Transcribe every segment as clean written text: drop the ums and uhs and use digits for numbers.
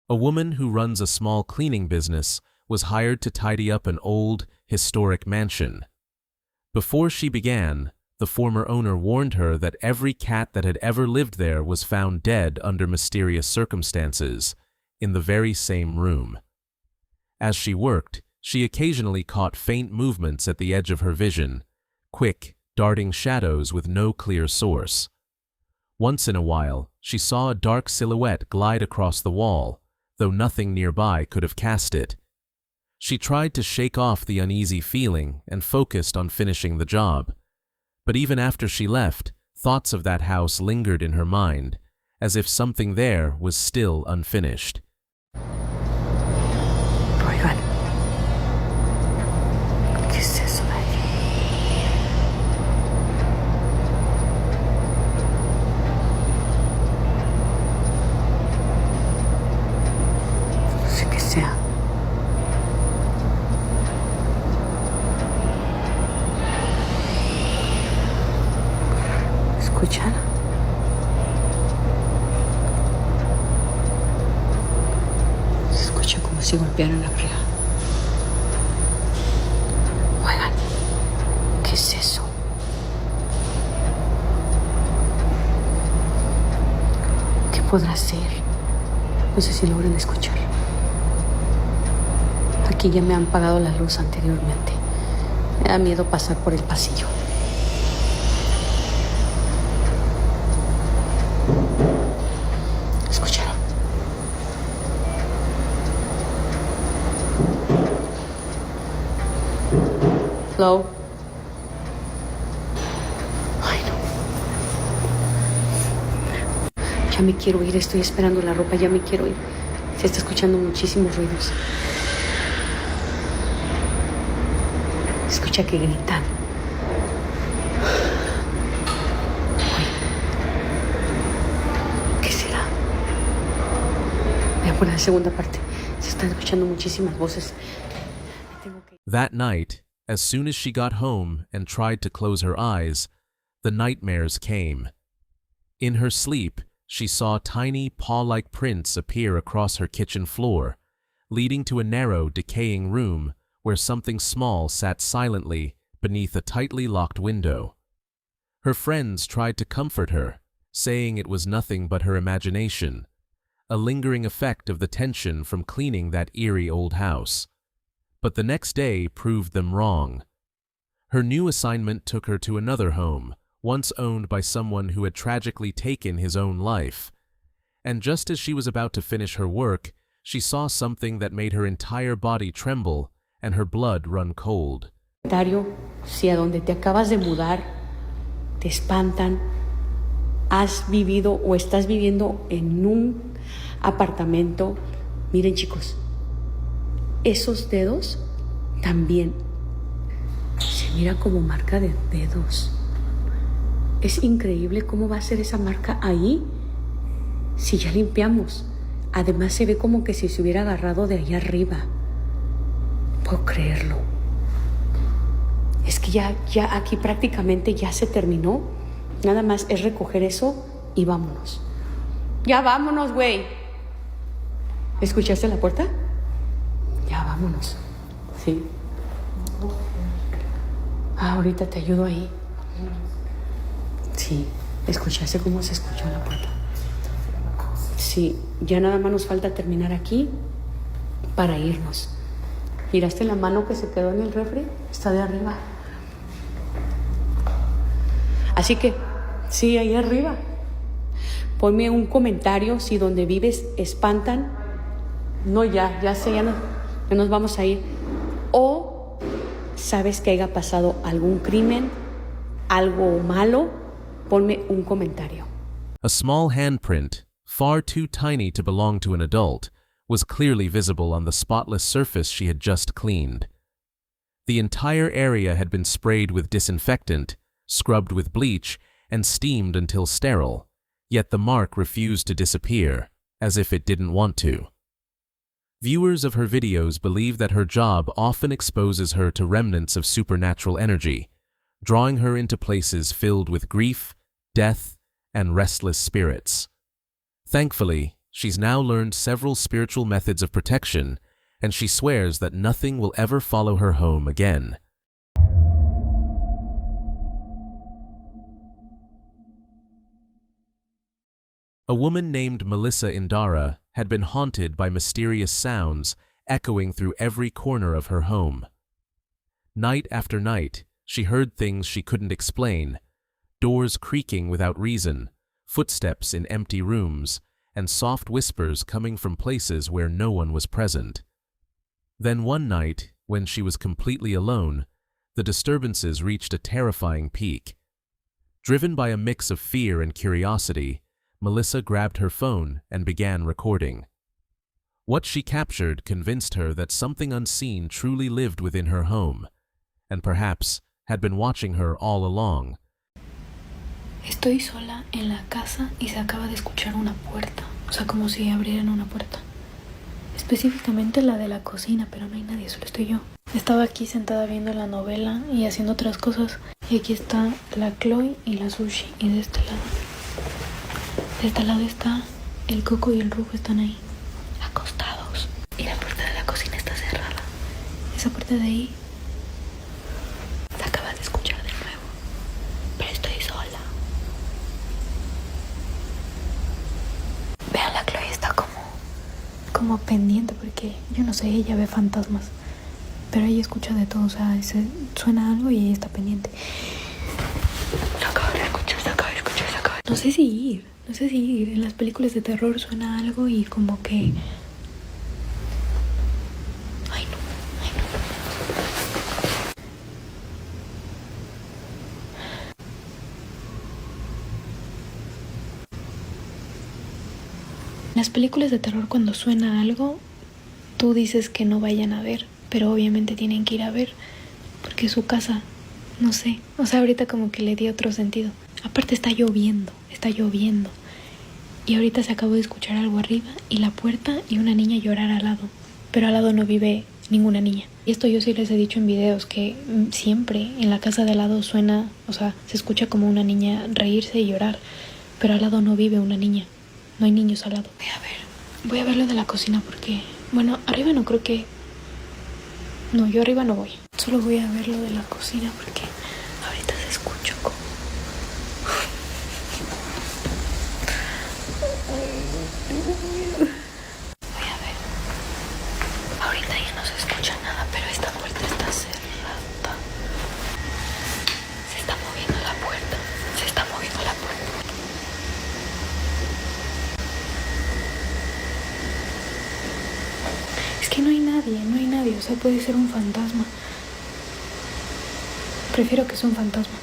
A woman who runs a small cleaning business was hired to tidy up an old, historic mansion. Before she began, the former owner warned her that every cat that had ever lived there was found dead under mysterious circumstances, in the very same room. As she worked, she occasionally caught faint movements at the edge of her vision, quick, darting shadows with no clear source. Once in a while, she saw a dark silhouette glide across the wall, though nothing nearby could have cast it. She tried to shake off the uneasy feeling and focused on finishing the job. But even after she left, thoughts of that house lingered in her mind, as if something there was still unfinished. Oigan, ¿qué es eso de ahí? No sé qué sea. ¿Escuchan? Se escucha como si golpearan la reja. Oigan, ¿qué es eso? ¿Qué podrá ser? No sé si logran escuchar. Aquí ya me han apagado la luz anteriormente. Me da miedo pasar por el pasillo. ¿Escucharon? Hello. Ay, no. Ya me quiero ir, estoy esperando la ropa, ya me quiero ir. Se está escuchando muchísimos ruidos. Escucha que gritan. Oye, ¿qué será? Voy a poner la segunda parte. Se están escuchando muchísimas voces. Me tengo que ir. That night, as soon as she got home and tried to close her eyes, the nightmares came. In her sleep, she saw tiny paw-like prints appear across her kitchen floor, leading to a narrow, decaying room where something small sat silently beneath a tightly locked window. Her friends tried to comfort her, saying it was nothing but her imagination, a lingering effect of the tension from cleaning that eerie old house. But the next day proved them wrong. Her new assignment took her to another home, once owned by someone who had tragically taken his own life. And just as she was about to finish her work, she saw something that made her entire body tremble and her blood run cold. Si a donde te acabas de mudar te espantan, has vivido o estás viviendo en un apartamento, miren chicos, esos dedos también se mira como marca de dedos. Es increíble cómo va a ser esa marca ahí si ya limpiamos. Además se ve como que si se hubiera agarrado de allá arriba. Puedo creerlo. Es que ya aquí prácticamente ya se terminó. Nada más es recoger eso y vámonos. Ya vámonos, güey. ¿Escuchaste la puerta? Ya vámonos. Sí. Ahorita te ayudo ahí. Sí. ¿Escuchaste cómo se escuchó la puerta? Sí. Ya nada más nos falta terminar aquí para irnos. ¿Miraste la mano que se quedó en el refri? Está de arriba. Así que, sí, ahí arriba. Ponme un comentario si donde vives espantan. No, ya sé, ya nos vamos a ir. O sabes que haya pasado algún crimen, algo malo, ponme un comentario. A small handprint, far too tiny to belong to an adult, was clearly visible on the spotless surface she had just cleaned. The entire area had been sprayed with disinfectant, scrubbed with bleach, and steamed until sterile, yet the mark refused to disappear, as if it didn't want to. Viewers of her videos believe that her job often exposes her to remnants of supernatural energy, drawing her into places filled with grief, death, and restless spirits. Thankfully, She's now learned several spiritual methods of protection, and she swears that nothing will ever follow her home again. A woman named Melissa Indara had been haunted by mysterious sounds echoing through every corner of her home. Night after night, she heard things she couldn't explain, doors creaking without reason, footsteps in empty rooms, and soft whispers coming from places where no one was present. Then one night, when she was completely alone, the disturbances reached a terrifying peak. Driven by a mix of fear and curiosity, Melissa grabbed her phone and began recording. What she captured convinced her that something unseen truly lived within her home, and perhaps had been watching her all along. Estoy sola en la casa y se acaba de escuchar una puerta, o sea, como si abrieran una puerta. Específicamente la de la cocina, pero no hay nadie, solo estoy yo. Estaba aquí sentada viendo la novela y haciendo otras cosas, y aquí está la Chloe y la Sushi, y de este lado está el Coco y el Rufo, están ahí, acostados, y la puerta de la cocina está cerrada. Esa puerta de ahí se acaba de escuchar de nuevo, pero estoy sola. Vean, la Chloe está como pendiente, porque yo no sé, ella ve fantasmas, pero ella escucha de todo, o sea, suena algo y ella está pendiente. Se acaba de escuchar. No sé si ir, en las películas de terror suena algo y como que... Ay no. En las películas de terror, cuando suena algo, tú dices que no vayan a ver, pero obviamente tienen que ir a ver, porque es su casa, no sé. O sea, ahorita como que le di otro sentido. Aparte está lloviendo, y ahorita se acabó de escuchar algo arriba y la puerta y una niña llorar al lado, pero al lado no vive ninguna niña. Y esto yo sí les he dicho en videos, que siempre en la casa de al lado suena, o sea, se escucha como una niña reírse y llorar, pero al lado no vive una niña, no hay niños al lado. Voy a ver lo de la cocina porque, bueno, arriba no creo que... No, yo arriba no voy, solo voy a ver lo de la cocina porque ahorita se escucha como... Voy a ver. Ahorita ya no se escucha nada, pero esta puerta está cerrada. Se está moviendo la puerta. Es que no hay nadie, o sea, puede ser un fantasma. Prefiero que sea un fantasma.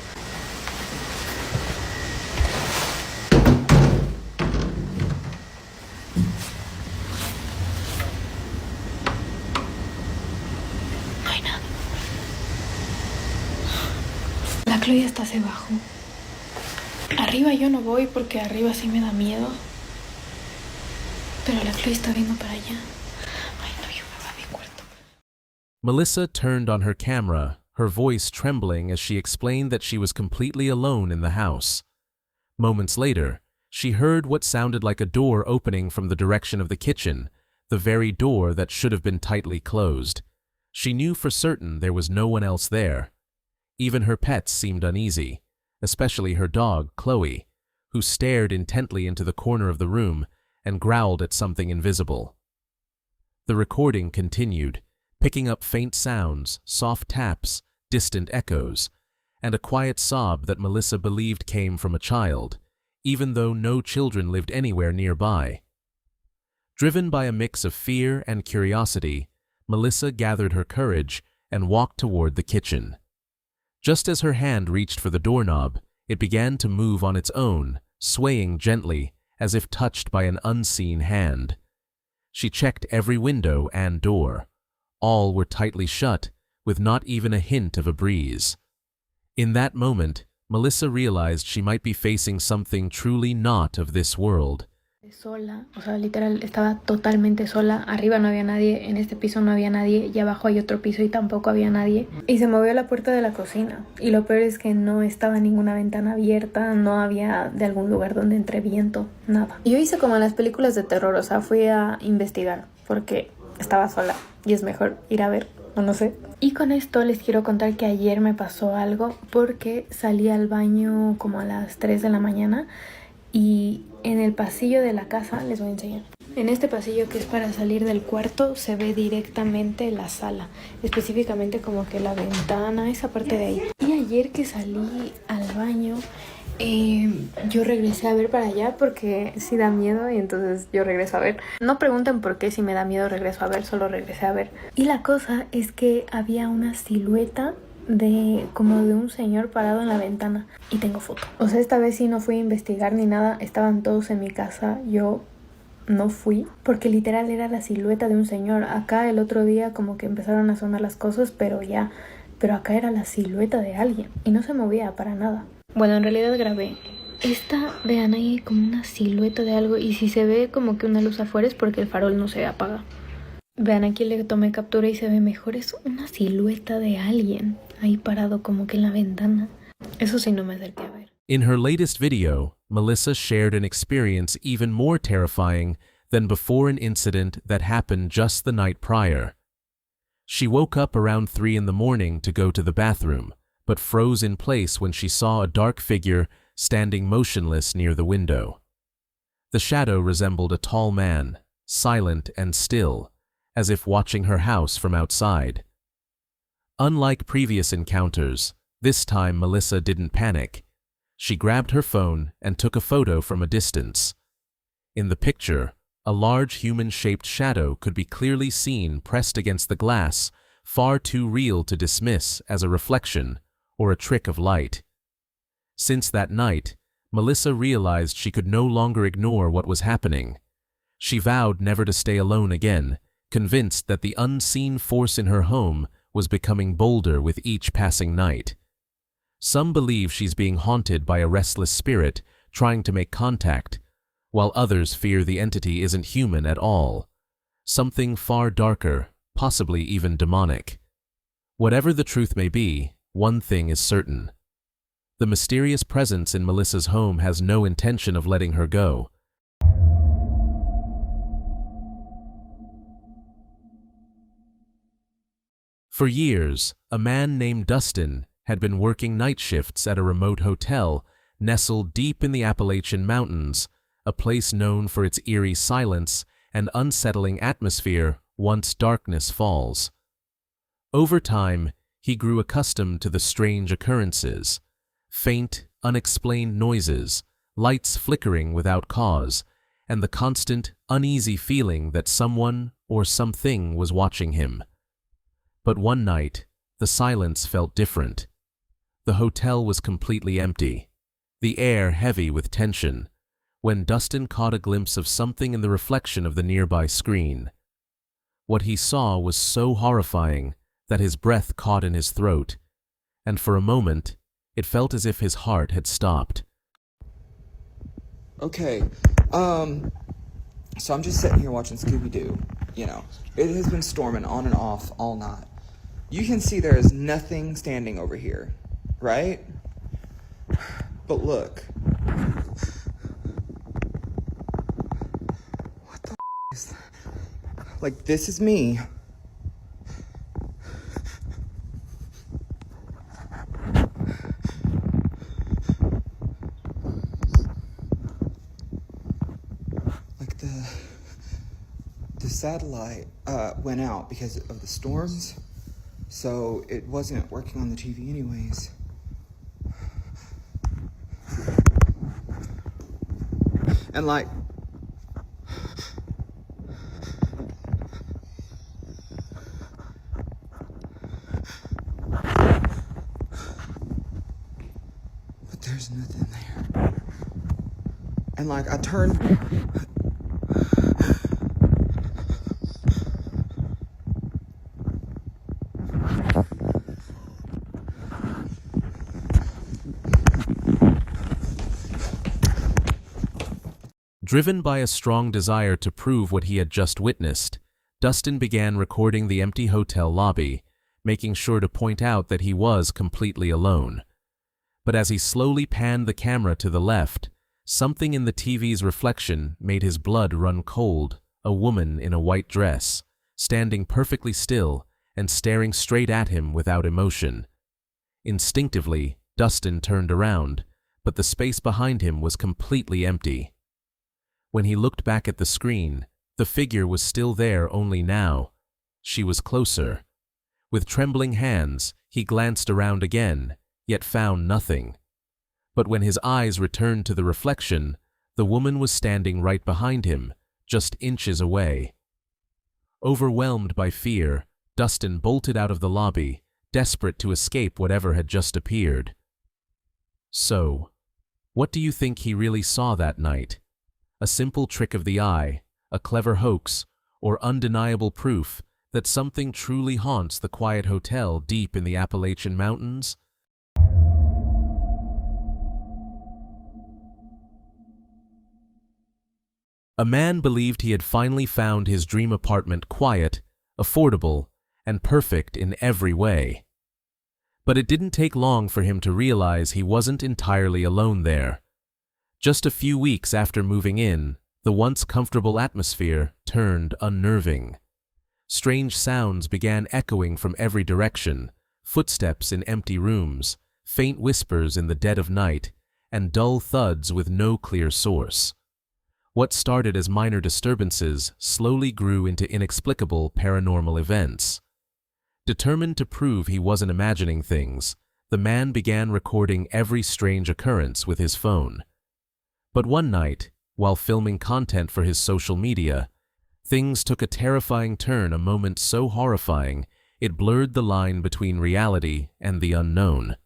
La Chloe hasta se bajó. Arriba yo no voy porque arriba sí me da miedo. Pero la Chloe está viendo para allá. Ay, no, yo me voy a mi cuarto. Melissa turned on her camera, her voice trembling as she explained that she was completely alone in the house. Moments later, she heard what sounded like a door opening from the direction of the kitchen, the very door that should have been tightly closed. She knew for certain there was no one else there. Even her pets seemed uneasy, especially her dog, Chloe, who stared intently into the corner of the room and growled at something invisible. The recording continued, picking up faint sounds, soft taps, distant echoes, and a quiet sob that Melissa believed came from a child, even though no children lived anywhere nearby. Driven by a mix of fear and curiosity, Melissa gathered her courage and walked toward the kitchen. Just as her hand reached for the doorknob, it began to move on its own, swaying gently, as if touched by an unseen hand. She checked every window and door. All were tightly shut, with not even a hint of a breeze. In that moment, Melissa realized she might be facing something truly not of this world. Sola, o sea, literal, estaba totalmente sola. Arriba no había nadie, en este piso no había nadie, y abajo hay otro piso y tampoco había nadie. Y se movió la puerta de la cocina. Y lo peor es que no estaba ninguna ventana abierta, no había de algún lugar donde entre viento, nada. Y yo hice como en las películas de terror, o sea, fui a investigar porque estaba sola y es mejor ir a ver, o no sé. Y con esto les quiero contar que ayer me pasó algo porque salí al baño como a las 3 de la mañana. Y en el pasillo de la casa, les voy a enseñar. En este pasillo que es para salir del cuarto se ve directamente la sala, específicamente como que la ventana, esa parte de ahí. Y ayer que salí al baño, yo regresé a ver para allá porque sí da miedo y entonces yo regreso a ver. No pregunten por qué si me da miedo regreso a ver, solo regresé a ver. Y la cosa es que había una silueta como de un señor parado en la ventana y tengo foto. O sea, esta vez sí no fui a investigar ni nada, estaban todos en mi casa, yo no fui porque literal era la silueta de un señor. Acá el otro día como que empezaron a sonar las cosas, pero acá era la silueta de alguien y no se movía para nada. Bueno, en realidad grabé. Vean ahí como una silueta de algo y si se ve como que una luz afuera es porque el farol no se apaga. Vean, aquí le tomé captura y se ve mejor. Es una silueta de alguien ahí parado como que en la ventana. Eso sí no me acerqué a ver. In her latest video, Melissa shared an experience even more terrifying than before an incident that happened just the night prior. She woke up around 3 in the morning to go to the bathroom, but froze in place when she saw a dark figure standing motionless near the window. The shadow resembled a tall man, silent and still, as if watching her house from outside. Unlike previous encounters, this time Melissa didn't panic. She grabbed her phone and took a photo from a distance. In the picture, a large human-shaped shadow could be clearly seen pressed against the glass, far too real to dismiss as a reflection or a trick of light. Since that night, Melissa realized she could no longer ignore what was happening. She vowed never to stay alone again, convinced that the unseen force in her home was becoming bolder with each passing night. Some believe she's being haunted by a restless spirit trying to make contact, while others fear the entity isn't human at all, something far darker, possibly even demonic. Whatever the truth may be, one thing is certain. The mysterious presence in Melissa's home has no intention of letting her go. For years, a man named Dustin had been working night shifts at a remote hotel nestled deep in the Appalachian Mountains, a place known for its eerie silence and unsettling atmosphere once darkness falls. Over time, he grew accustomed to the strange occurrences, faint, unexplained noises, lights flickering without cause, and the constant, uneasy feeling that someone or something was watching him. But one night, the silence felt different. The hotel was completely empty, the air heavy with tension, when Dustin caught a glimpse of something in the reflection of the nearby screen. What he saw was so horrifying that his breath caught in his throat, and for a moment, it felt as if his heart had stopped. Okay, so I'm just sitting here watching Scooby-Doo, you know. It has been storming on and off all night. You can see there is nothing standing over here, right? But look. What the is that? Like, this is me. Like, the satellite went out because of the storms. So it wasn't working on the TV anyways. And like, but there's nothing there. And like, I turned, Driven by a strong desire to prove what he had just witnessed, Dustin began recording the empty hotel lobby, making sure to point out that he was completely alone. But as he slowly panned the camera to the left, something in the TV's reflection made his blood run cold. A woman in a white dress, standing perfectly still and staring straight at him without emotion. Instinctively, Dustin turned around, but the space behind him was completely empty. When he looked back at the screen, the figure was still there, only now she was closer. With trembling hands, he glanced around again, yet found nothing. But when his eyes returned to the reflection, the woman was standing right behind him, just inches away. Overwhelmed by fear, Dustin bolted out of the lobby, desperate to escape whatever had just appeared. So, what do you think he really saw that night? A simple trick of the eye, a clever hoax, or undeniable proof that something truly haunts the quiet hotel deep in the Appalachian Mountains? A man believed he had finally found his dream apartment quiet, affordable, and perfect in every way. But it didn't take long for him to realize he wasn't entirely alone there. Just a few weeks after moving in, the once comfortable atmosphere turned unnerving. Strange sounds began echoing from every direction, footsteps in empty rooms, faint whispers in the dead of night, and dull thuds with no clear source. What started as minor disturbances slowly grew into inexplicable paranormal events. Determined to prove he wasn't imagining things, the man began recording every strange occurrence with his phone. But one night, while filming content for his social media, things took a terrifying turn, a moment so horrifying it blurred the line between reality and the unknown.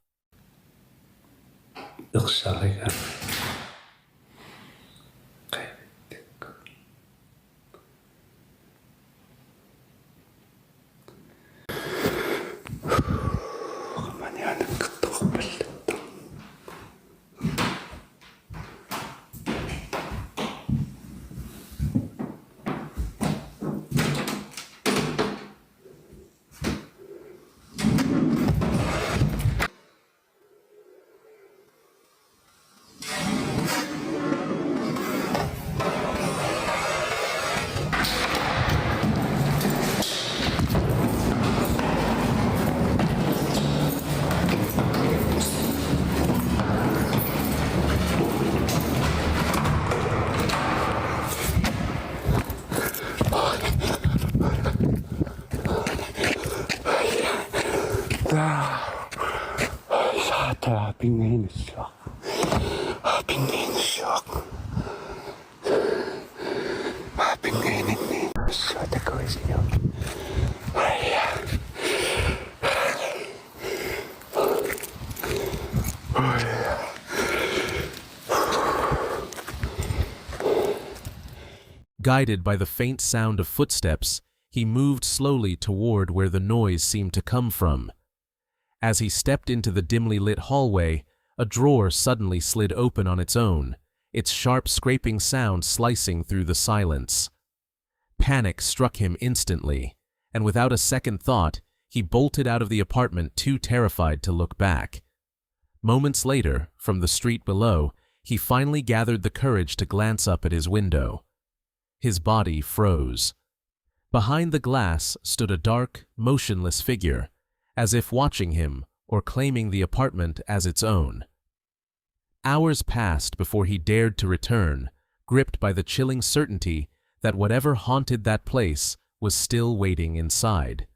Guided by the faint sound of footsteps, he moved slowly toward where the noise seemed to come from. As he stepped into the dimly lit hallway, a drawer suddenly slid open on its own, its sharp scraping sound slicing through the silence. Panic struck him instantly, and without a second thought, he bolted out of the apartment, too terrified to look back. Moments later, from the street below, he finally gathered the courage to glance up at his window. His body froze. Behind the glass stood a dark, motionless figure, as if watching him or claiming the apartment as its own. Hours passed before he dared to return, gripped by the chilling certainty that whatever haunted that place was still waiting inside.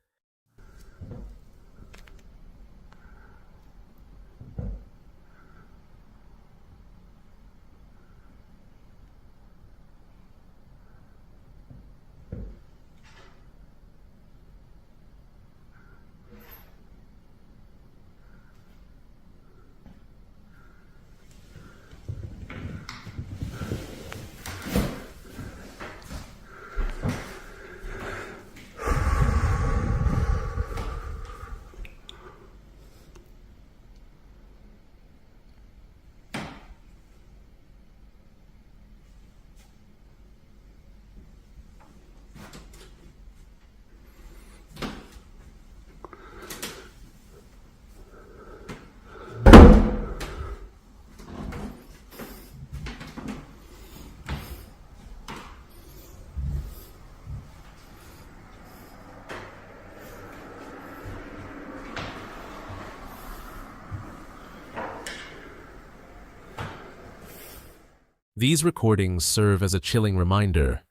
These recordings serve as a chilling reminder.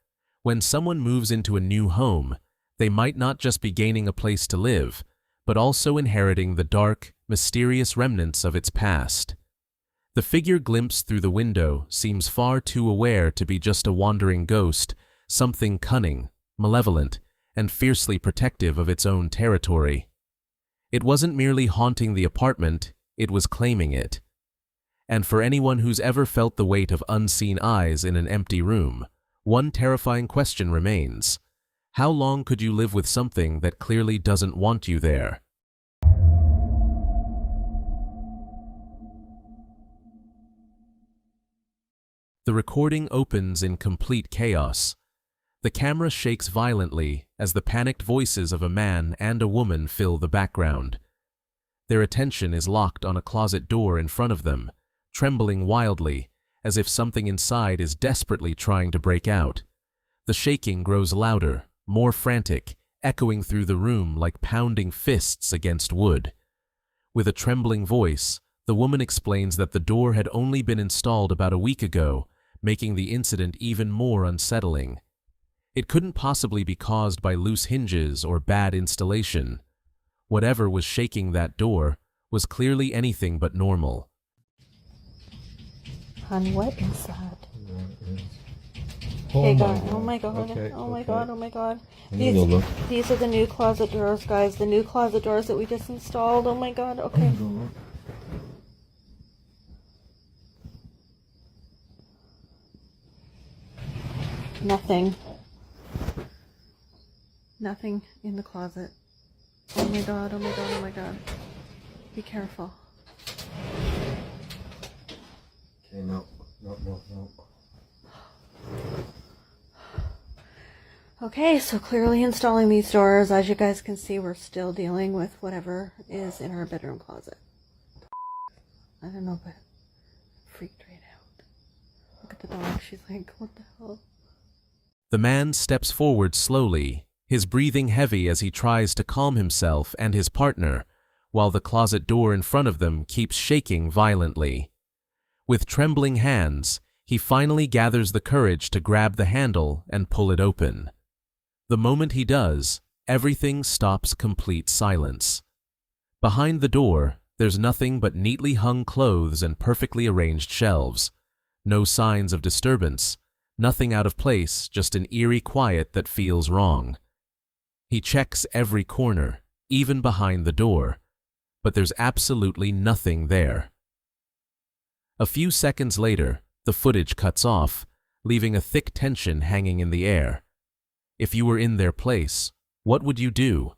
When someone moves into a new home, they might not just be gaining a place to live, but also inheriting the dark, mysterious remnants of its past. The figure glimpsed through the window seems far too aware to be just a wandering ghost, something cunning, malevolent, and fiercely protective of its own territory. It wasn't merely haunting the apartment, it was claiming it. And for anyone who's ever felt the weight of unseen eyes in an empty room, one terrifying question remains. How long could you live with something that clearly doesn't want you there? The recording opens in complete chaos. The camera shakes violently as the panicked voices of a man and a woman fill the background. Their attention is locked on a closet door in front of them, trembling wildly, as if something inside is desperately trying to break out. The shaking grows louder, more frantic, echoing through the room like pounding fists against wood. With a trembling voice, the woman explains that the door had only been installed about a week ago, making the incident even more unsettling. It couldn't possibly be caused by loose hinges or bad installation. Whatever was shaking that door was clearly anything but normal. Hon, what is that? Oh Hey my God! God. Oh my God! Okay, Oh my okay. God! Oh my God! I'm gonna go look. These are the new closet doors, guys. The new closet doors that we just installed. Oh my God! Okay. Nothing. Nothing in the closet. Oh my God! Oh my God! Oh my God! Be careful. Okay, no. Okay, so clearly installing these doors, as you guys can see, we're still dealing with whatever is in our bedroom closet. I don't know, but freaked right out. Look at the dog. She's like, what the hell? The man steps forward slowly, his breathing heavy as he tries to calm himself and his partner, while the closet door in front of them keeps shaking violently. With trembling hands, he finally gathers the courage to grab the handle and pull it open. The moment he does, everything stops complete silence. Behind the door, there's nothing but neatly hung clothes and perfectly arranged shelves. No signs of disturbance, nothing out of place, just an eerie quiet that feels wrong. He checks every corner, even behind the door, but there's absolutely nothing there. A few seconds later, the footage cuts off, leaving a thick tension hanging in the air. If you were in their place, what would you do?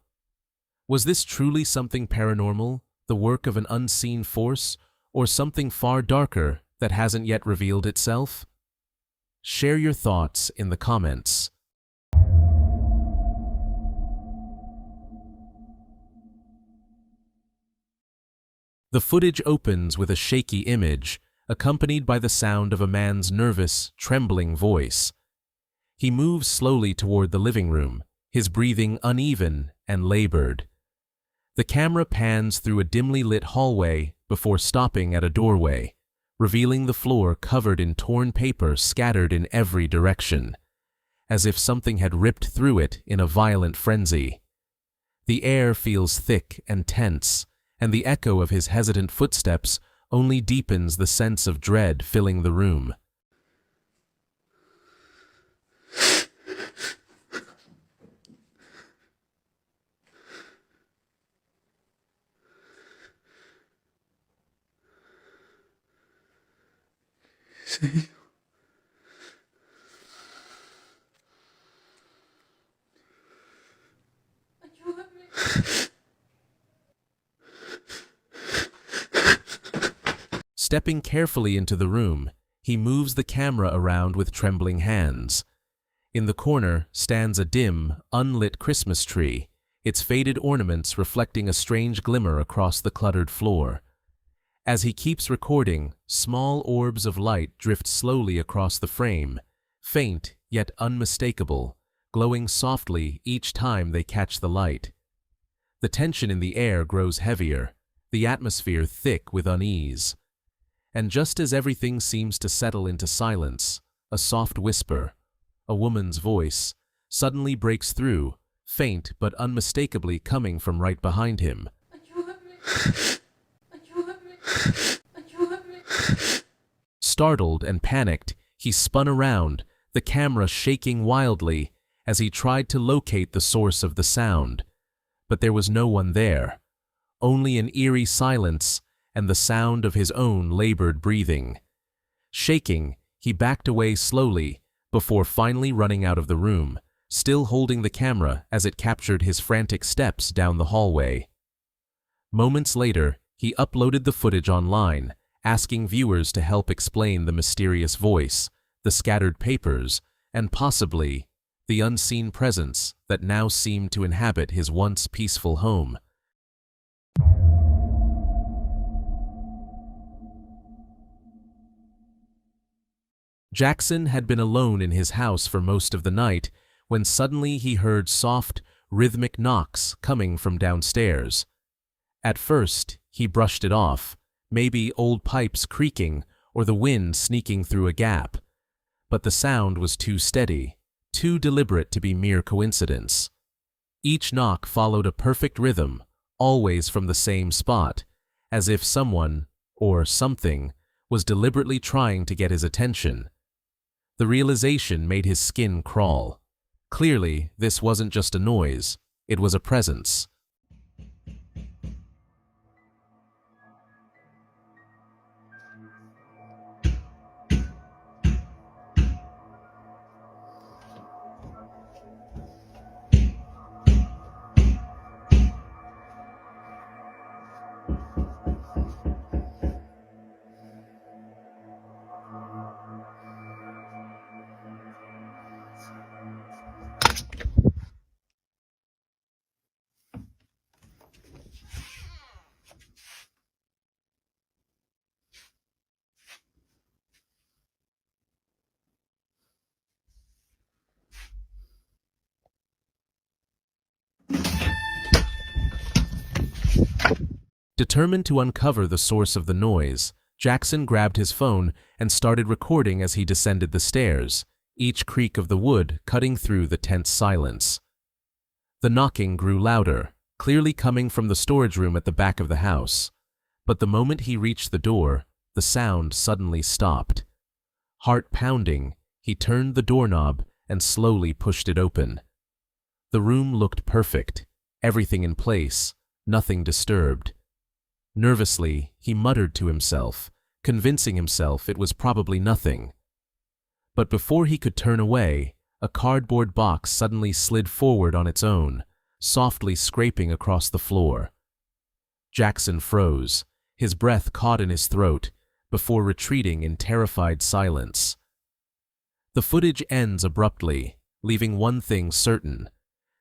Was this truly something paranormal, the work of an unseen force, or something far darker that hasn't yet revealed itself? Share your thoughts in the comments. The footage opens with a shaky image, accompanied by the sound of a man's nervous, trembling voice. He moves slowly toward the living room, his breathing uneven and labored. The camera pans through a dimly lit hallway before stopping at a doorway, revealing the floor covered in torn paper scattered in every direction, as if something had ripped through it in a violent frenzy. The air feels thick and tense, and the echo of his hesitant footsteps only deepens the sense of dread filling the room. Stepping carefully into the room, he moves the camera around with trembling hands. In the corner stands a dim, unlit Christmas tree, its faded ornaments reflecting a strange glimmer across the cluttered floor. As he keeps recording, small orbs of light drift slowly across the frame, faint yet unmistakable, glowing softly each time they catch the light. The tension in the air grows heavier, the atmosphere thick with unease. And just as everything seems to settle into silence, a soft whisper, a woman's voice, suddenly breaks through, faint but unmistakably coming from right behind him. Startled and panicked, he spun around, the camera shaking wildly as he tried to locate the source of the sound. But there was no one there, only an eerie silence and the sound of his own labored breathing. Shaking, he backed away slowly before finally running out of the room, still holding the camera as it captured his frantic steps down the hallway. Moments later, he uploaded the footage online, asking viewers to help explain the mysterious voice, the scattered papers, and possibly the unseen presence that now seemed to inhabit his once peaceful home. Jackson had been alone in his house for most of the night when suddenly he heard soft, rhythmic knocks coming from downstairs. At first, he brushed it off, maybe old pipes creaking or the wind sneaking through a gap. But the sound was too steady, too deliberate to be mere coincidence. Each knock followed a perfect rhythm, always from the same spot, as if someone, or something, was deliberately trying to get his attention. The realization made his skin crawl. Clearly, this wasn't just a noise, it was a presence. Determined to uncover the source of the noise, Jackson grabbed his phone and started recording as he descended the stairs, each creak of the wood cutting through the tense silence. The knocking grew louder, clearly coming from the storage room at the back of the house. But the moment he reached the door, the sound suddenly stopped. Heart pounding, he turned the doorknob and slowly pushed it open. The room looked perfect, everything in place, nothing disturbed. Nervously, he muttered to himself, convincing himself it was probably nothing. But before he could turn away, a cardboard box suddenly slid forward on its own, softly scraping across the floor. Jackson froze, his breath caught in his throat, before retreating in terrified silence. The footage ends abruptly, leaving one thing certain.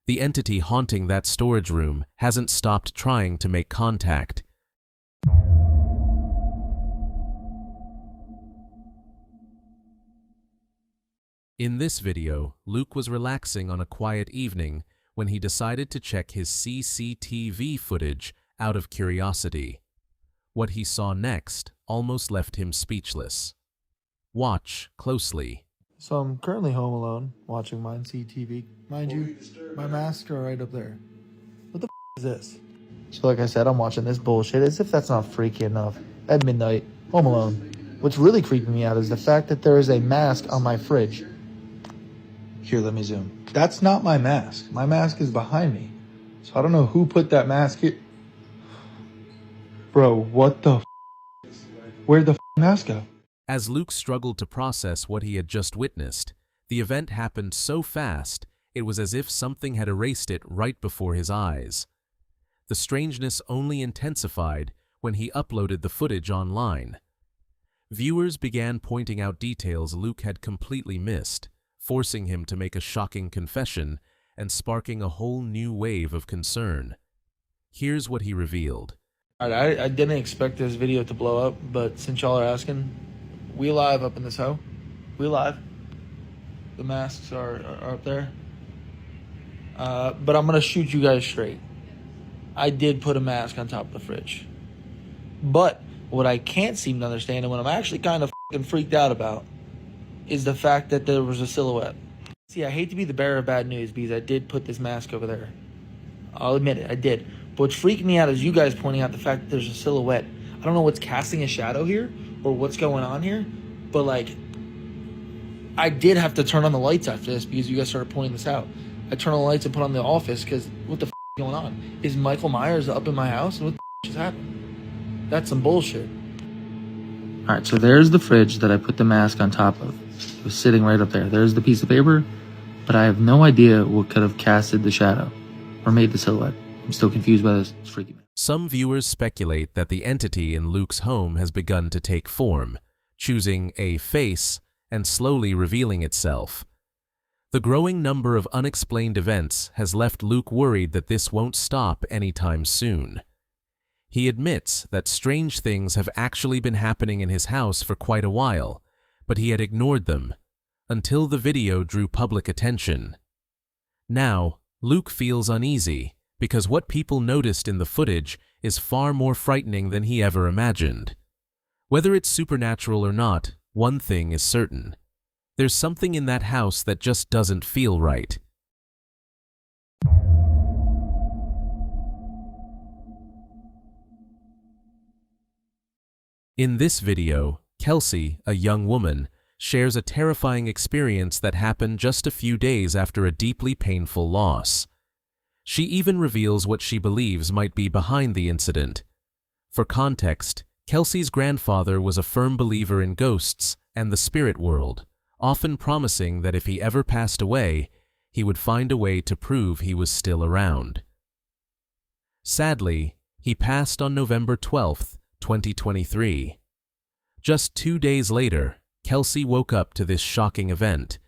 The entity haunting that storage room hasn't stopped trying to make contact. In this video, Luke was relaxing on a quiet evening when he decided to check his CCTV footage out of curiosity. What he saw next almost left him speechless. Watch closely. So I'm currently home alone, watching my CTV. Mind you, my masks are right up there. What the is this? So like I said, I'm watching this bullshit as if that's not freaky enough. At midnight, home alone. What's really creeping me out is the fact that there is a mask on my fridge. Here, let me zoom. That's not my mask. My mask is behind me. So I don't know who put that mask here. Bro, what the Where'd the mask go? As Luke struggled to process what he had just witnessed, the event happened so fast, it was as if something had erased it right before his eyes. The strangeness only intensified when he uploaded the footage online. Viewers began pointing out details Luke had completely missed, forcing him to make a shocking confession and sparking a whole new wave of concern. Here's what he revealed. I didn't expect this video to blow up, but since y'all are asking, we live up in this hoe. We live. The masks are up there. But I'm going to shoot you guys straight. I did put a mask on top of the fridge. But What I can't seem to understand, and what I'm actually kind of fucking freaked out about, is the fact that there was a silhouette. See, I hate to be the bearer of bad news because I did put this mask over there. I'll admit it, I did. But what's freaking me out is you guys pointing out the fact that there's a silhouette. I don't know what's casting a shadow here or what's going on here, but like, I did have to turn on the lights after this because you guys started pointing this out. I turned on the lights and put on the office because what the f is going on? Is Michael Myers up in my house? What the f just happened? That's some bullshit. Alright, so there's the fridge that I put the mask on top of. It was sitting right up there. There's the piece of paper, but I have no idea what could have casted the shadow or made the silhouette. I'm still confused by this. It's freaking me. Some viewers speculate that the entity in Luke's home has begun to take form, choosing a face and slowly revealing itself. The growing number of unexplained events has left Luke worried that this won't stop anytime soon. He admits that strange things have actually been happening in his house for quite a while, but he had ignored them until the video drew public attention. Now, Luke feels uneasy because what people noticed in the footage is far more frightening than he ever imagined. Whether it's supernatural or not, one thing is certain. There's something in that house that just doesn't feel right. In this video, Kelsey, a young woman, shares a terrifying experience that happened just a few days after a deeply painful loss. She even reveals what she believes might be behind the incident. For context, Kelsey's grandfather was a firm believer in ghosts and the spirit world, often promising that if he ever passed away, he would find a way to prove he was still around. Sadly, he passed on November 12th, 2023. Just 2 days later, Kelsey woke up to this shocking event.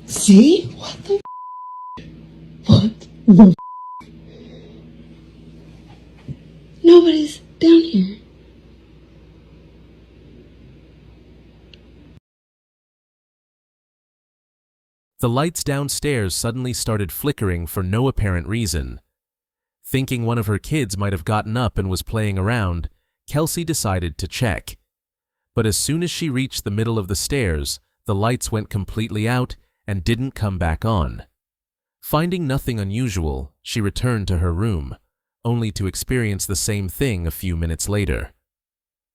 See? What the What the Nobody's down here. The lights downstairs suddenly started flickering for no apparent reason. Thinking one of her kids might have gotten up and was playing around, Kelsey decided to check. But as soon as she reached the middle of the stairs, the lights went completely out and didn't come back on. Finding nothing unusual, she returned to her room, only to experience the same thing a few minutes later.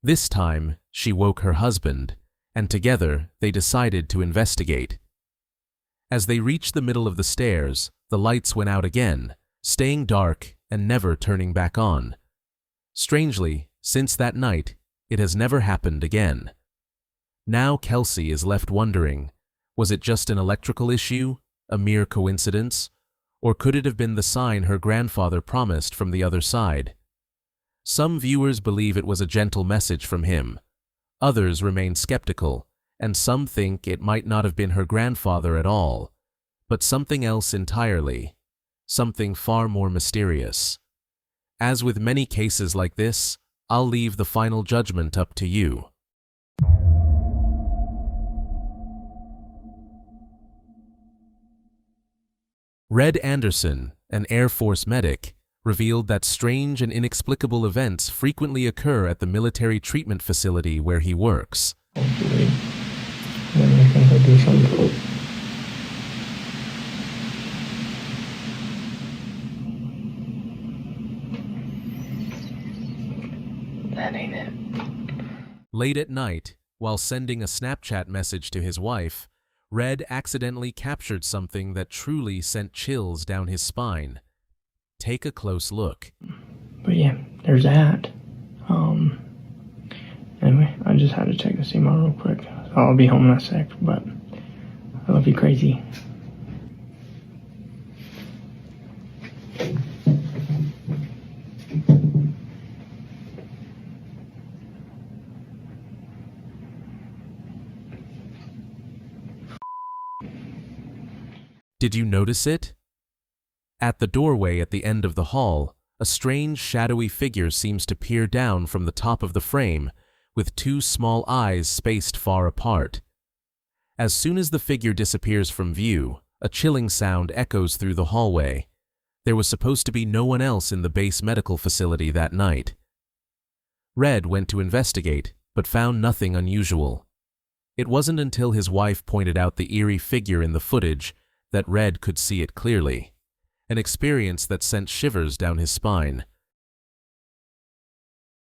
This time, she woke her husband, and together they decided to investigate. As they reached the middle of the stairs, the lights went out again, staying dark and never turning back on. Strangely, since that night, it has never happened again. Now Kelsey is left wondering, was it just an electrical issue, a mere coincidence, or could it have been the sign her grandfather promised from the other side? Some viewers believe it was a gentle message from him. Others remain skeptical, and some think it might not have been her grandfather at all, but something else entirely, something far more mysterious. As with many cases like this, I'll leave the final judgment up to you. Red Anderson, an Air Force medic, revealed that strange and inexplicable events frequently occur at the military treatment facility where he works. Hopefully, then I can go do something. That ain't it. Late at night, while sending a Snapchat message to his wife, Red accidentally captured something that truly sent chills down his spine. Take a close look. But yeah, there's that. Anyway, I just had to check the CMO real quick. I'll be home in a sec, but I love you crazy. Did you notice it? At the doorway at the end of the hall, a strange shadowy figure seems to peer down from the top of the frame, with two small eyes spaced far apart. As soon as the figure disappears from view, a chilling sound echoes through the hallway. There was supposed to be no one else in the base medical facility that night. Red went to investigate, but found nothing unusual. It wasn't until his wife pointed out the eerie figure in the footage that Red could see it clearly, an experience that sent shivers down his spine.